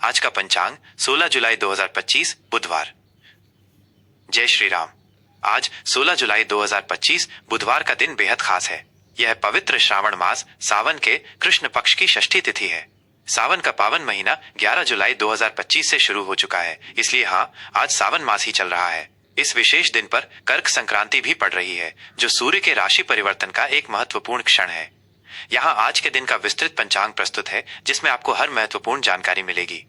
आज का पंचांग 16 जुलाई 2025 बुधवार। जय श्री राम। आज 16 जुलाई 2025 बुधवार का दिन बेहद खास है। यह पवित्र श्रावण मास सावन के कृष्ण पक्ष की षष्ठी तिथि है। सावन का पावन महीना 11 जुलाई 2025 से शुरू हो चुका है, इसलिए आज सावन मास ही चल रहा है। इस विशेष दिन पर कर्क संक्रांति भी पड़ रही है, जो सूर्य के राशि परिवर्तन का एक महत्वपूर्ण क्षण है। यहाँ आज के दिन का विस्तृत पंचांग प्रस्तुत है, जिसमें आपको हर महत्वपूर्ण जानकारी मिलेगी।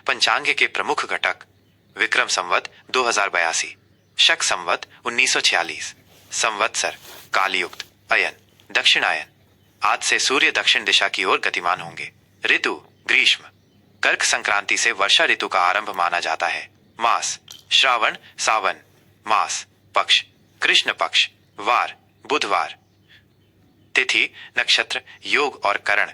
पंचांग के प्रमुख घटक: विक्रम संवत 2082, शक संवत 1946, संवत्सर कालयुक्त, अयन दक्षिणायन। आज से सूर्य दक्षिण दिशा की ओर गतिमान होंगे। ऋतु ग्रीष्म। कर्क संक्रांति से वर्षा ऋतु का आरंभ माना जाता है। मास श्रावण सावन। मास पक्ष कृष्ण पक्ष। वार बुधवार। तिथि नक्षत्र योग और करण।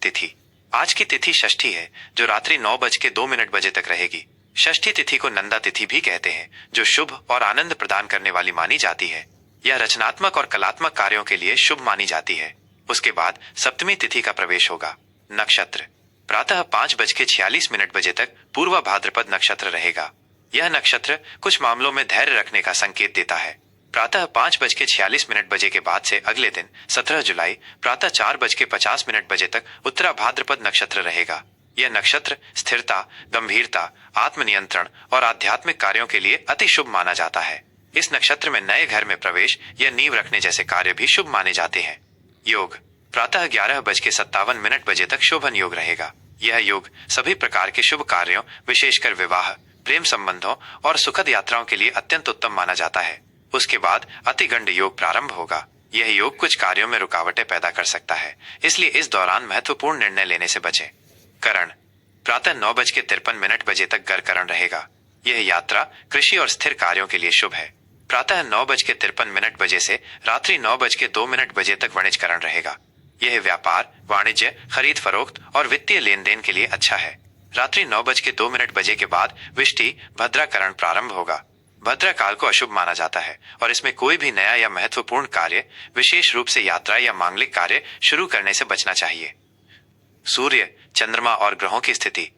तिथि आज की तिथि षष्ठी है, जो रात्रि 9:02 तक रहेगी। षष्ठी तिथि को नंदा तिथि भी कहते हैं, जो शुभ और आनंद प्रदान करने वाली मानी जाती है। यह रचनात्मक और कलात्मक कार्यों के लिए शुभ मानी जाती है। उसके बाद सप्तमी तिथि का प्रवेश होगा। नक्षत्र प्रातः 5:46 तक पूर्व भाद्रपद नक्षत्र रहेगा। यह नक्षत्र कुछ मामलों में धैर्य रखने का संकेत देता है। प्रातः 5:46 के बाद से अगले दिन 17 जुलाई प्रातः 4:50 तक उत्तरा भाद्रपद नक्षत्र रहेगा। यह नक्षत्र स्थिरता, गंभीरता, आत्मनियंत्रण और आध्यात्मिक कार्यों के लिए अति शुभ माना जाता है। इस नक्षत्र में नए घर में प्रवेश या नींव रखने जैसे कार्य भी शुभ माने जाते हैं। योग प्रातः 11:57 तक शोभन योग रहेगा। यह योग सभी प्रकार के शुभ कार्यों, विशेषकर विवाह, प्रेम संबंधों और सुखद यात्राओं के लिए अत्यंत उत्तम माना जाता है। उसके बाद अतिगंड योग प्रारंभ होगा। यह योग कुछ कार्यों में रुकावटें पैदा कर सकता है, इसलिए इस दौरान महत्वपूर्ण निर्णय लेने से बचें। करण प्रातः 9:53 तक गर करण रहेगा। यह यात्रा, कृषि और स्थिर कार्यों के लिए शुभ है। प्रातः 9:53 से रात्रि 9:02 तक वणिज करण रहेगा। यह व्यापार, वाणिज्य, खरीद फरोख्त और वित्तीय लेन देन के लिए अच्छा है। रात्रि 9:02 के बाद विष्टि भद्राकरण प्रारंभ होगा। भद्रा काल को अशुभ माना जाता है और इसमें कोई भी नया या महत्वपूर्ण कार्य, विशेष रूप से यात्रा या मांगलिक कार्य शुरू करने से बचना चाहिए। सूर्य, चंद्रमा और ग्रहों की स्थिति: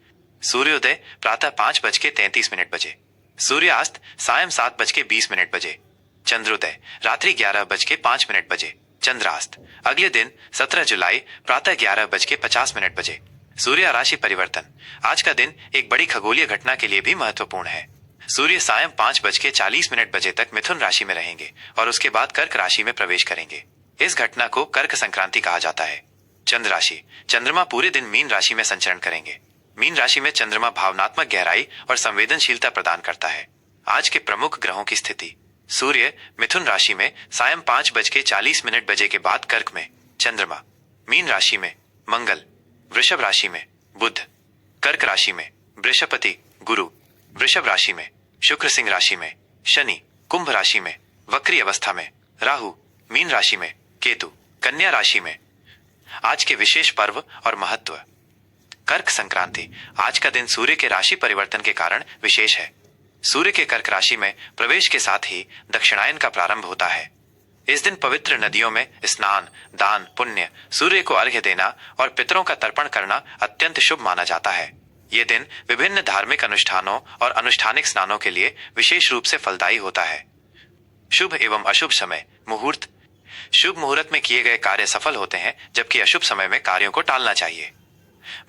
सूर्योदय प्रातः 5:33 सूर्यास्त सायं 7:20 चंद्रोदय रात्रि 11:05 चंद्रास्त अगले दिन 17 जुलाई प्रातः 11:50 सूर्य राशि परिवर्तन: आज का दिन एक बड़ी खगोलीय घटना के लिए भी महत्वपूर्ण है। सूर्य सायं 5:40 तक मिथुन राशि में रहेंगे और उसके बाद कर्क राशि में प्रवेश करेंगे। इस घटना को कर्क संक्रांति कहा जाता है। चंद्र राशि: चंद्रमा पूरे दिन मीन राशि में संचरण करेंगे। मीन राशि में चंद्रमा भावनात्मक गहराई और संवेदनशीलता प्रदान करता है। आज के प्रमुख ग्रहों की स्थिति: सूर्य मिथुन राशि में सायं 5:40 के बाद कर्क में, चंद्रमा मीन राशि में, मंगल वृषभ राशि में, बुध कर्क राशि में, बृहस्पति गुरु वृषभ राशि में, शुक्र सिंह राशि में, शनि कुंभ राशि में वक्री अवस्था में, राहु मीन राशि में, केतु कन्या राशि में। आज के विशेष पर्व और महत्व: कर्क संक्रांति: आज का दिन सूर्य के राशि परिवर्तन के कारण विशेष है। सूर्य के कर्क राशि में प्रवेश के साथ ही दक्षिणायन का प्रारंभ होता है। इस दिन पवित्र नदियों में स्नान, दान, पुण्य, सूर्य को अर्घ्य देना और पितरों का तर्पण करना अत्यंत शुभ माना जाता है। ये दिन विभिन्न धार्मिक अनुष्ठानों और अनुष्ठानिक स्नानों के लिए विशेष रूप से फलदायी होता है। शुभ एवं अशुभ समय मुहूर्त: शुभ मुहूर्त में किए गए कार्य सफल होते हैं, जबकि अशुभ समय में कार्यों को टालना चाहिए।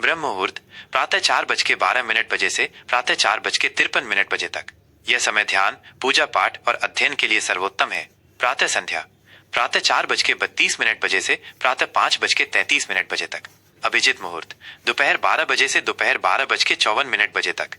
ब्रह्म मुहूर्त प्रातः 4:12 से प्रातः 4:53 तक। यह समय ध्यान, पूजा पाठ और अध्ययन के लिए सर्वोत्तम है। प्रातः संध्या प्रातः 4:32 से प्रातः 5:33 तक। अभिजित मुहूर्त दोपहर 12 से दोपहर 12:54 तक।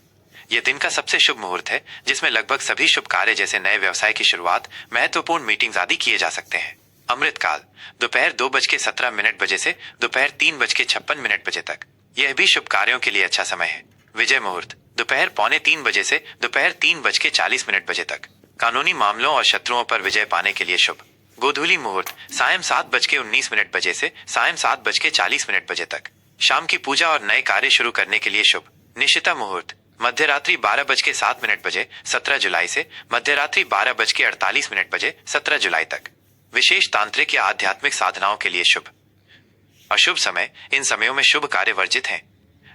यह दिन का सबसे शुभ मुहूर्त है, जिसमें लगभग सभी शुभ कार्य जैसे नए व्यवसाय की शुरुआत, महत्वपूर्ण मीटिंग्स आदि किए जा सकते हैं। अमृतकाल दोपहर 2:17 से दोपहर 3:56 तक। यह भी शुभ कार्यों के लिए अच्छा समय है। विजय मुहूर्त दोपहर 2:45 से दोपहर 3:40 तक। कानूनी मामलों और शत्रुओं पर विजय पाने के लिए शुभ। गोधूली मुहूर्त सायं 7:19 से सायं 7:40 तक। शाम की पूजा और नए कार्य शुरू करने के लिए शुभ। निशिता मुहूर्त मध्यरात्रि 12:07 17 जुलाई से मध्यरात्रि 12:48 17 जुलाई तक। विशेष तांत्रिक या आध्यात्मिक साधनाओं के लिए शुभ। अशुभ समय: इन समयों में शुभ कार्य वर्जित हैं।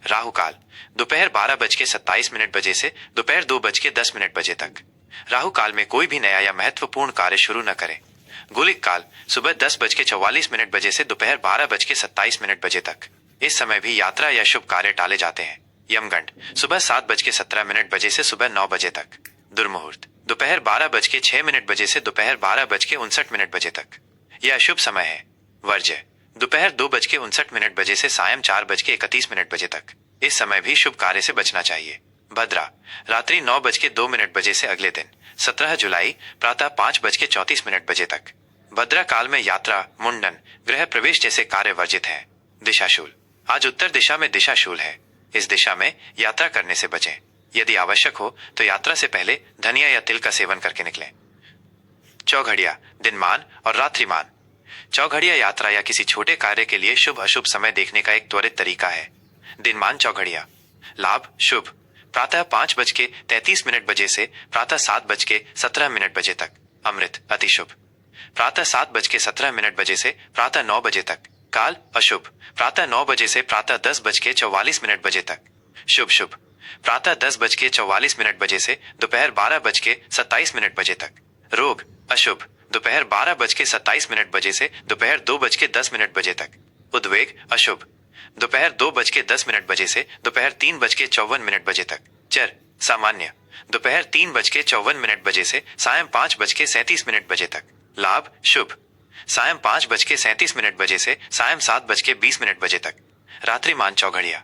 राहु काल दोपहर 12:27 बजे से दोपहर 2:10 बजे तक। राहु काल में कोई भी नया या महत्वपूर्ण कार्य शुरू न करें। गुलिक काल सुबह 10:44 बजे से दोपहर 12:27 बजे तक। इस समय भी यात्रा या शुभ कार्य टाले जाते हैं। यमगंड सुबह 7:17 बजे से सुबह 9 बजे तक। दुर्मुहूर्त दोपहर 12:06 बजे से दोपहर 12:59 बजे तक। यह अशुभ समय है। वर्ज्य दोपहर 2:59 बजे से सायं 4:31 बजे तक। इस समय भी शुभ कार्य से बचना चाहिए। भद्रा रात्रि 9:02 बजे से अगले दिन 17 जुलाई प्रातः 5:34 बजे तक। भद्रा काल में यात्रा, मुंडन, गृह प्रवेश जैसे कार्य वर्जित हैं। दिशाशूल आज उत्तर दिशा में दिशाशूल है। इस दिशा में यात्रा करने से बचें। यदि आवश्यक हो तो यात्रा से पहले धनिया या तिल का सेवन करके निकलें। चौघड़िया दिनमान और रात्रिमान। चौघड़िया यात्रा या किसी छोटे कार्य के लिए शुभ अशुभ समय देखने का एक त्वरित तरीका है। दिनमान चौघड़िया लाभ शुभ प्रातः 5:33 बजे से प्रातः 7:17 बजे तक। अमृत अति शुभ प्रातः 7:17 बजे से प्रातः 9 बजे तक। काल अशुभ प्रातः 9 बजे से प्रातः 10:44 बजे तक। शुभ शुभ प्रातः 10:44 बजे से दोपहर 12:27 बजे तक। रोग अशुभ दोपहर 12:27 बजे से दोपहर 2:10 बजे तक। उद्वेग अशुभ दोपहर 2:10 बजे से दोपहर 3:54 बजे तक। चर सामान्य दोपहर 3:54 बजे से सायं 5:37 बजे तक। लाभ शुभ सायं 5:37 बजे से सायं 7:20 बजे तक। रात्रिमान चौघड़िया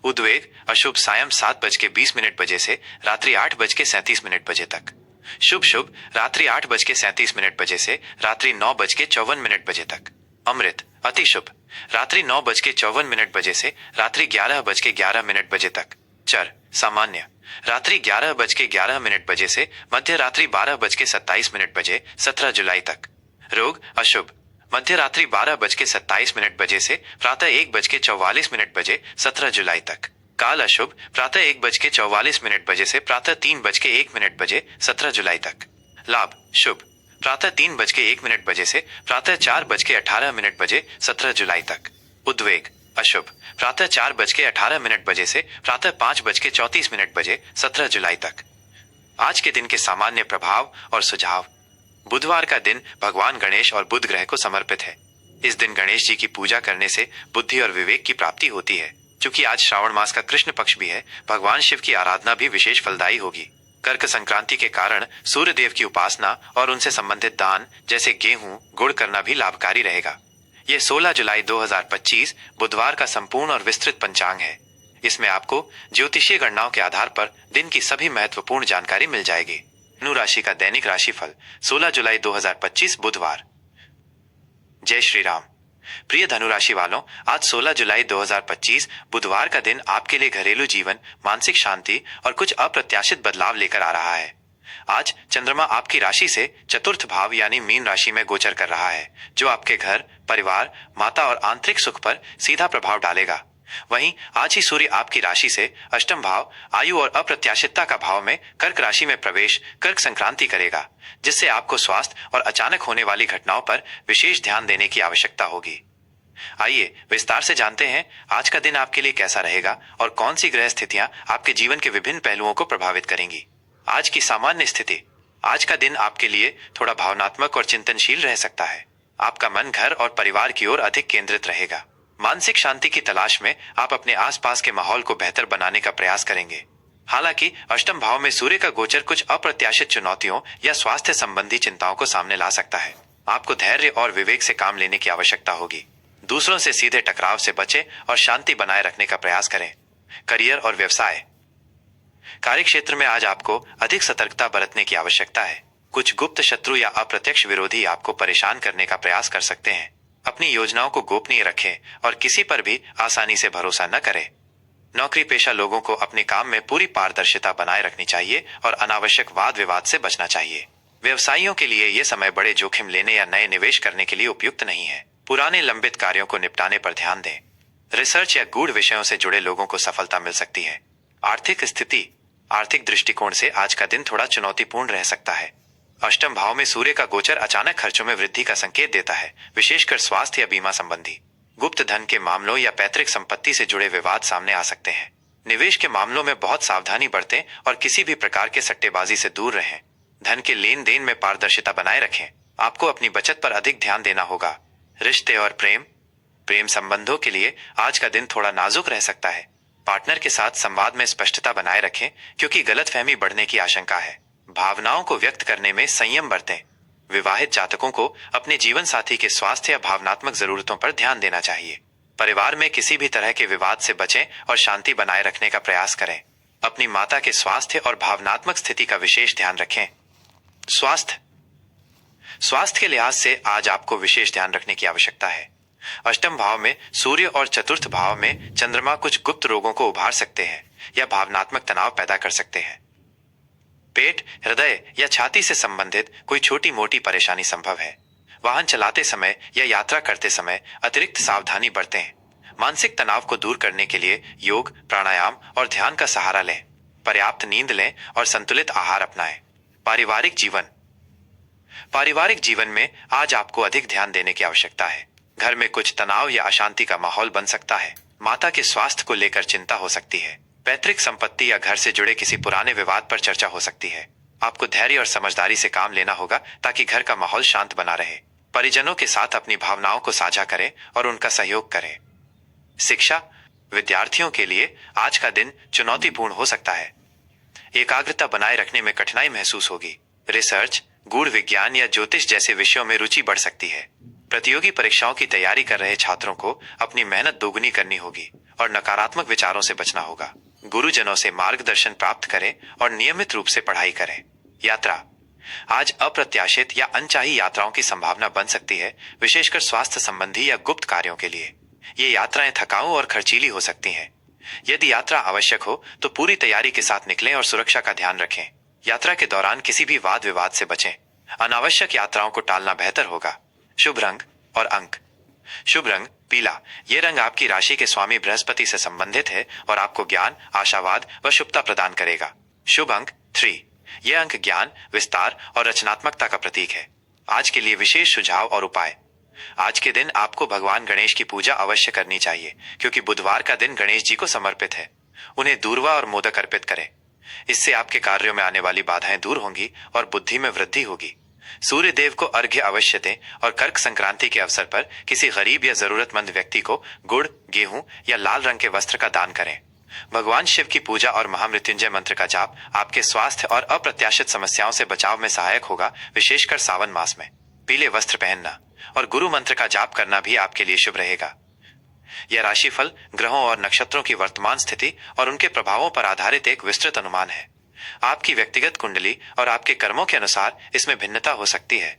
उद्वेग अशुभ सायं 7:20 बजे से रात्रि 8:37 बजे तक। शुभ शुभ रात्रि 8:37 बजे से रात्रि 9:54 बजे तक। अमृत अति शुभ रात्रि 9:54 बजे से रात्रि 11:11 बजे तक। चर सामान्य रात्रि 11:11 बजे से मध्य रात्रि 12:27 बजे 17 जुलाई तक। रोग अशुभ मध्य रात्रि 12:27 बजे से प्रातः 1:44 बजे 17 जुलाई तक। काल अशुभ प्रातः 1:44 बजे से प्रातः 3:01 बजे 17 जुलाई तक। लाभ शुभ प्रातः 3:01 बजे से प्रातः 4:18 बजे 17 जुलाई तक। उद्वेग अशुभ प्रातः 4:18 बजे से प्रातः 5:34 बजे 17 जुलाई तक। आज के दिन के सामान्य प्रभाव और सुझाव। बुधवार का दिन भगवान गणेश और बुध ग्रह को समर्पित है। इस दिन गणेश जी की पूजा करने से बुद्धि और विवेक की प्राप्ति होती है। चूंकि आज श्रावण मास का कृष्ण पक्ष भी है, भगवान शिव की आराधना भी विशेष फलदायी होगी। कर्क संक्रांति के कारण सूर्य देव की उपासना और उनसे संबंधित दान जैसे गेहूं, गुड़ करना भी लाभकारी रहेगा। यह 16 जुलाई 2025 बुधवार का संपूर्ण और विस्तृत पंचांग है। इसमें आपको ज्योतिषीय गणनाओं के आधार पर दिन की सभी महत्वपूर्ण जानकारी मिल जाएगी। धनु राशि का दैनिक राशिफल 16 जुलाई 2025 बुधवार। जय श्री राम। प्रिय धनु राशि वालों, आज 16 जुलाई 2025 बुधवार का दिन आपके लिए घरेलू जीवन, मानसिक शांति और कुछ अप्रत्याशित बदलाव लेकर आ रहा है। आज चंद्रमा आपकी राशि से चतुर्थ भाव यानी मीन राशि में गोचर कर रहा है, जो आपके घर, परिवार, माता और आंतरिक सुख पर सीधा प्रभाव डालेगा। वहीं आज ही सूर्य आपकी राशि से अष्टम भाव, आयु और अप्रत्याशितता का भाव में कर्क राशि में प्रवेश कर्क संक्रांति करेगा, जिससे आपको स्वास्थ्य और अचानक होने वाली घटनाओं पर विशेष ध्यान देने की आवश्यकता होगी। आइए विस्तार से जानते हैं आज का दिन आपके लिए कैसा रहेगा और कौन सी ग्रह स्थितियां आपके जीवन के विभिन्न पहलुओं को प्रभावित करेंगी। आज की सामान्य स्थिति। आज का दिन आपके लिए थोड़ा भावनात्मक और चिंतनशील रह सकता है। आपका मन घर और परिवार की ओर अधिक केंद्रित रहेगा। मानसिक शांति की तलाश में आप अपने आसपास के माहौल को बेहतर बनाने का प्रयास करेंगे। हालांकि अष्टम भाव में सूर्य का गोचर कुछ अप्रत्याशित चुनौतियों या स्वास्थ्य संबंधी चिंताओं को सामने ला सकता है। आपको धैर्य और विवेक से काम लेने की आवश्यकता होगी। दूसरों से सीधे टकराव से बचें और शांति बनाए रखने का प्रयास करें। करियर और व्यवसाय। कार्य क्षेत्र में आज आपको अधिक सतर्कता बरतने की आवश्यकता है। कुछ गुप्त शत्रु या अप्रत्यक्ष विरोधी आपको परेशान करने का प्रयास कर सकते हैं। अपनी योजनाओं को गोपनीय रखें और किसी पर भी आसानी से भरोसा न करें। नौकरी पेशा लोगों को अपने काम में पूरी पारदर्शिता बनाए रखनी चाहिए और अनावश्यक वाद विवाद से बचना चाहिए। व्यवसायियों के लिए यह समय बड़े जोखिम लेने या नए निवेश करने के लिए उपयुक्त नहीं है। पुराने लंबित कार्यों को निपटाने पर ध्यान दें। रिसर्च या गूढ़ विषयों से जुड़े लोगों को सफलता मिल सकती है। आर्थिक स्थिति। आर्थिक दृष्टिकोण से आज का दिन थोड़ा चुनौतीपूर्ण रह सकता है। अष्टम भाव में सूर्य का गोचर अचानक खर्चों में वृद्धि का संकेत देता है, विशेषकर स्वास्थ्य या बीमा संबंधी। गुप्त धन के मामलों या पैतृक संपत्ति से जुड़े विवाद सामने आ सकते हैं। निवेश के मामलों में बहुत सावधानी बरतें और किसी भी प्रकार के सट्टेबाजी से दूर रहें। धन के लेन देन में पारदर्शिता बनाए रखें। आपको अपनी बचत पर अधिक ध्यान देना होगा। रिश्ते और प्रेम संबंधों के लिए आज का दिन थोड़ा नाजुक रह सकता है। पार्टनर के साथ संवाद में स्पष्टता बनाए रखें क्योंकि गलतफहमी बढ़ने की आशंका है। भावनाओं को व्यक्त करने में संयम बरतें। विवाहित जातकों को अपने जीवन साथी के स्वास्थ्य या भावनात्मक जरूरतों पर ध्यान देना चाहिए। परिवार में किसी भी तरह के विवाद से बचें और शांति बनाए रखने का प्रयास करें। अपनी माता के स्वास्थ्य और भावनात्मक स्थिति का विशेष ध्यान रखें। स्वास्थ्य के लिहाज से आज आपको विशेष ध्यान रखने की आवश्यकता है। अष्टम भाव में सूर्य और चतुर्थ भाव में चंद्रमा कुछ गुप्त रोगों को उभार सकते हैं या भावनात्मक तनाव पैदा कर सकते हैं। पेट, हृदय या छाती से संबंधित कोई छोटी मोटी परेशानी संभव है। वाहन चलाते समय या यात्रा करते समय अतिरिक्त सावधानी बरतें। मानसिक तनाव को दूर करने के लिए योग, प्राणायाम और ध्यान का सहारा लें। पर्याप्त नींद लें और संतुलित आहार अपनाएं। पारिवारिक जीवन में आज आपको अधिक ध्यान देने की आवश्यकता है। घर में कुछ तनाव या अशांति का माहौल बन सकता है। माता के स्वास्थ्य को लेकर चिंता हो सकती है। पैतृक संपत्ति या घर से जुड़े किसी पुराने विवाद पर चर्चा हो सकती है। आपको धैर्य और समझदारी से काम लेना होगा ताकि घर का माहौल शांत बना रहे। परिजनों के साथ अपनी भावनाओं को साझा करें और उनका सहयोग करें। शिक्षा, विद्यार्थियों के लिए आज का दिन चुनौतीपूर्ण हो सकता है। एकाग्रता बनाए रखने में कठिनाई महसूस होगी। रिसर्च, गूढ़ विज्ञान या ज्योतिष जैसे विषयों में रुचि बढ़ सकती है। प्रतियोगी परीक्षाओं की तैयारी कर रहे छात्रों को अपनी मेहनत दोगुनी करनी होगी और नकारात्मक विचारों से बचना होगा। गुरुजनों से मार्गदर्शन प्राप्त करें और नियमित रूप से पढ़ाई करें। यात्रा, आज अप्रत्याशित या अनचाही यात्राओं की संभावना बन सकती है, विशेषकर स्वास्थ्य संबंधी या गुप्त कार्यों के लिए। ये यात्राएं थकाऊ और खर्चीली हो सकती हैं। यदि यात्रा आवश्यक हो तो पूरी तैयारी के साथ निकलें और सुरक्षा का ध्यान रखें। यात्रा के दौरान किसी भी वाद विवाद से बचें। अनावश्यक यात्राओं को टालना बेहतर होगा। शुभ रंग और अंक। शुभ रंग पीला। ये रंग आपकी राशि के स्वामी बृहस्पति से संबंधित है और आपको ज्ञान, आशावाद व शुभता प्रदान करेगा। शुभ अंक 3। यह अंक ज्ञान, विस्तार और रचनात्मकता का प्रतीक है। आज के लिए विशेष सुझाव और उपाय। आज के दिन आपको भगवान गणेश की पूजा अवश्य करनी चाहिए क्योंकि बुधवार का दिन गणेश जी को समर्पित है। उन्हें दूर्वा और मोदक अर्पित करें। इससे आपके कार्यों में आने वाली बाधाएं दूर होंगी और बुद्धि में वृद्धि होगी। सूर्य देव को अर्घ्य अवश्य दें और कर्क संक्रांति के अवसर पर किसी गरीब या जरूरतमंद व्यक्ति को गुड़, गेहूं या लाल रंग के वस्त्र का दान करें। भगवान शिव की पूजा और महामृत्युंजय मंत्र का जाप आपके स्वास्थ्य और अप्रत्याशित समस्याओं से बचाव में सहायक होगा, विशेषकर सावन मास में। पीले वस्त्र पहनना और गुरु मंत्र का जाप करना भी आपके लिए शुभ रहेगा। यह राशिफल ग्रहों और नक्षत्रों की वर्तमान स्थिति और उनके प्रभावों पर आधारित एक विस्तृत अनुमान है। आपकी व्यक्तिगत कुंडली और आपके कर्मों के अनुसार इसमें भिन्नता हो सकती है।